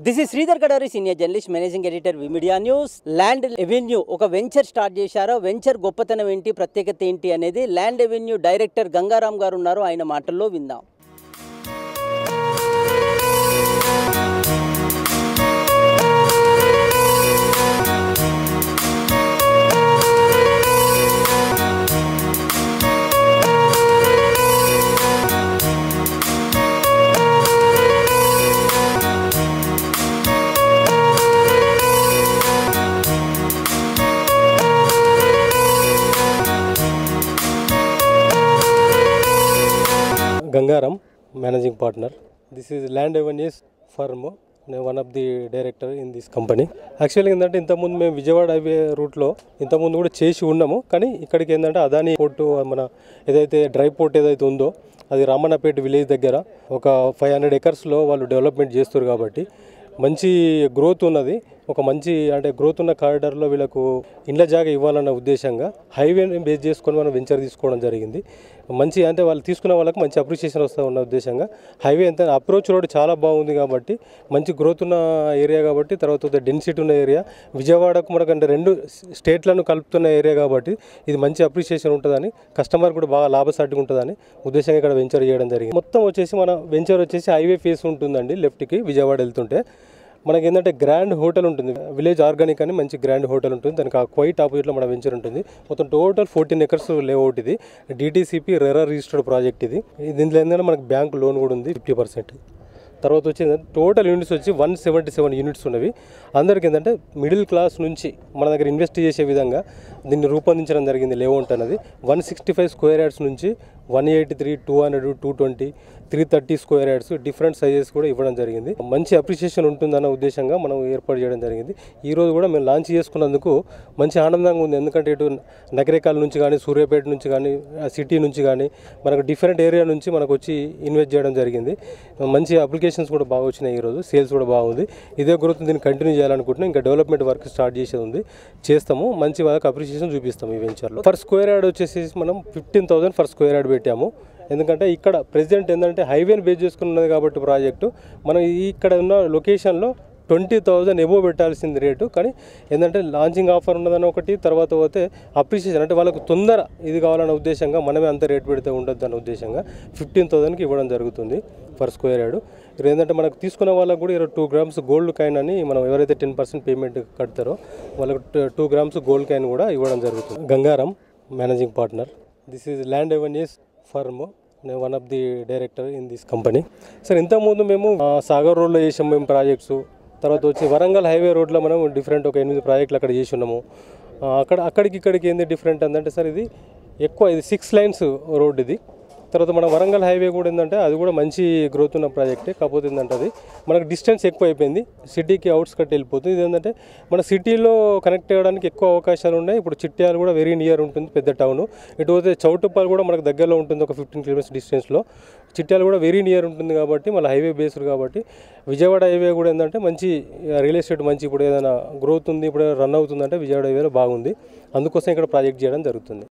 This is Sridhar Kadari, senior journalist, managing editor, we media news. Land avenue ఒక venture start చేశారో, venture గొప్పతనం ఏంటి, ప్రత్యేకత ఏంటి అనేది ల్యాండ్ ఎవెన్యూ డైరెక్టర్ గంగారాం గారు ఉన్నారు, ఆయన మాటల్లో విందాం. Gangaram, managing partner. This is Land Avenues firm, one of the director in this company. Actually ఏంటంటే ఇంతకుముందు మేము విజయవాడ హైవే రూట్లో ఇంతకుముందు కూడా చేసి ఉన్నాము. కానీ ఇక్కడికి ఏంటంటే అదాని పోర్టు, మన ఏదైతే డ్రై పోర్ట్ ఏదైతే ఉందో అది రామన్నపేట విలేజ్ దగ్గర ఒక 500 ఎకర్స్లో వాళ్ళు డెవలప్మెంట్ చేస్తారు. కాబట్టి మంచి గ్రోత్ ఉన్నది. ఒక మంచి అంటే గ్రోత్ ఉన్న కారిడార్లో వీళ్ళకు ఇండ్ల జాగా ఇవ్వాలన్న ఉద్దేశంగా హైవేని బేస్ చేసుకొని మనం వెంచర్ తీసుకోవడం జరిగింది. మంచి అంటే వాళ్ళు తీసుకున్న వాళ్ళకి మంచి అప్రిషియేషన్ వస్తూ ఉన్న ఉద్దేశంగా హైవే ఎంత అప్రోచ్ రోడ్ చాలా బాగుంది. కాబట్టి మంచి గ్రోత్ ఉన్న ఏరియా, కాబట్టి తర్వాత డెన్సిటీ ఉన్న ఏరియా, విజయవాడకు మనకంటే 2 స్టేట్లను కలుపుతున్న ఏరియా, కాబట్టి ఇది మంచి అప్రిషియేషన్ ఉంటుందని, కస్టమర్ కూడా బాగా లాభసాటిగా ఉంటుందని ఉద్దేశంగా ఇక్కడ వెంచర్ చేయడం జరిగింది. మొత్తం వచ్చేసి మన వెంచర్ వచ్చేసి హైవే ఫేస్ ఉంటుందండి. లెఫ్ట్కి విజయవాడ వెళ్తుంటే మనకి ఏంటంటే గ్రాండ్ హోటల్ ఉంటుంది, విలేజ్ ఆర్గానిక్ అని మంచి గ్రాండ్ హోటల్ ఉంటుంది. దానికి క్వైట్ ఆపోజిట్లో మన వెంచర్ ఉంటుంది. మొత్తం టోటల్ 14 ఎకర్స్ లేఅవుట్. ఇది డిటిసిపి రెరా రిజిస్టర్డ్ ప్రాజెక్ట్. ఇది దీంట్లో ఏంటంటే మనకి బ్యాంక్ లోన్ కూడా ఉంది 50%. తర్వాత వచ్చి టోటల్ యూనిట్స్ వచ్చి 177 యూనిట్స్ ఉన్నవి. అందరికీ ఏంటంటే మిడిల్ క్లాస్ నుంచి మన దగ్గర ఇన్వెస్ట్ చేసే విధంగా దీన్ని రూపొందించడం జరిగింది. లేఅవుట్ అనేది 165 స్క్వేర్ యార్డ్స్ నుంచి 183, 200, 220, 330 స్క్వేర్ యార్డ్స్ డిఫరెంట్ సైజెస్ కూడా ఇవ్వడం జరిగింది. మంచి అప్రిషియేషన్ ఉంటుందన్న ఉద్దేశంగా మనం ఏర్పాటు చేయడం జరిగింది. ఈరోజు కూడా మేము లాంచ్ చేసుకున్నందుకు మంచి ఆనందంగా ఉంది. ఎందుకంటే ఇటు నగరేకాల నుంచి కానీ, సూర్యాపేట నుంచి కానీ, సిటీ నుంచి కానీ మనకు డిఫరెంట్ ఏరియా నుంచి మనకు వచ్చి ఇన్వెస్ట్ చేయడం జరిగింది. మంచి అప్లికేషన్స్ కూడా బాగా వచ్చినాయి. ఈరోజు సేల్స్ కూడా బాగుంది. ఇదే గ్రోత్ దీన్ని కంటిన్యూ చేయాలనుకుంటున్నాం. ఇంకా డెవలప్మెంట్ వర్క్ స్టార్ట్ చేసేది ఉంది, చేస్తాము. మంచి వాళ్ళకి అప్రిషియేషన్ చూపిస్తాము ఈ వెంచర్లో. ఫర్ స్క్వేర్ యార్డ్ వచ్చేసి మనం 15,000 ఫర్ స్క్వేర్ యార్డ్ పెట్టాము. ఎందుకంటే ఇక్కడ ప్రెసిడెంట్ ఏంటంటే హైవేని బేస్ చేసుకున్నది కాబట్టి ప్రాజెక్టు మనం ఇక్కడ ఉన్న లొకేషన్లో 20,000 ఎబో పెట్టాల్సింది రేటు. కానీ ఏంటంటే లాంచింగ్ ఆఫర్ ఉన్నదని ఒకటి, తర్వాత పోతే అప్రిషియేషన్ అంటే వాళ్ళకు తొందర ఇది కావాలన్న ఉద్దేశంగా మనమే అంత రేట్ పెడితే ఉండొద్దు అన్న ఉద్దేశంగా 15,000కి ఇవ్వడం జరుగుతుంది ఫర్ స్క్వేర్ యార్డ్. ఇది ఏంటంటే మనకు తీసుకున్న వాళ్ళకు కూడా 2 గ్రామ్స్ గోల్డ్ కాయిన్ అని, మనం ఎవరైతే 10% పేమెంట్ కడతారో వాళ్ళకు 2 గ్రామ్స్ గోల్డ్ కాయిన్ కూడా ఇవ్వడం జరుగుతుంది. Gangaram, managing partner. This is Land Avenues firm, one of the director in this company. Sir ఇంతకుముందు మేము సాగర్ రోడ్లో చేసాము మేము ప్రాజెక్ట్స్. తర్వాత వచ్చి వరంగల్ హైవే రోడ్లో మనం డిఫరెంట్ ఒక 8 ప్రాజెక్టులు అక్కడ చేసి ఉన్నాము. అక్కడికి ఇక్కడికి ఏంది డిఫరెంట్ అంటే సార్ ఇది ఎక్కువ, ఇది 6 లైన్స్ రోడ్ ఇది. తర్వాత మన వరంగల్ హైవే కూడా ఏంటంటే అది కూడా మంచి గ్రోత్ ఉన్న ప్రాజెక్టే. కాకపోతే ఏంటంటే అది మనకు డిస్టెన్స్ ఎక్కువ అయిపోయింది, సిటీకి అవుట్స్కట్ వెళ్ళిపోతుంది. ఇది ఏంటంటే మన సిటీలో కనెక్ట్ అవ్వడానికి ఎక్కువ అవకాశాలు ఉన్నాయి. ఇప్పుడు చిట్యాలు కూడా వెరీ నియర్ ఉంటుంది, పెద్ద టౌన్. ఇటు పోతే చౌటుప్పల్ కూడా మనకు దగ్గరలో ఉంటుంది, ఒక 15 కిలోమీటర్స్ డిస్టెన్స్లో. చిట్యాలు కూడా వెరీ నియర్ ఉంటుంది కాబట్టి మళ్ళీ హైవే బేస్డ్ కాబట్టి విజయవాడ హైవే కూడా ఏంటంటే మంచి రియల్ ఎస్టేట్ మంచి ఇప్పుడు ఏదైనా గ్రోత్ ఉంది, ఇప్పుడు రన్ అవుతుందంటే విజయవాడ హైవేలో బాగుంది. అందుకోసం ఇక్కడ ప్రాజెక్ట్ చేయడం జరుగుతుంది.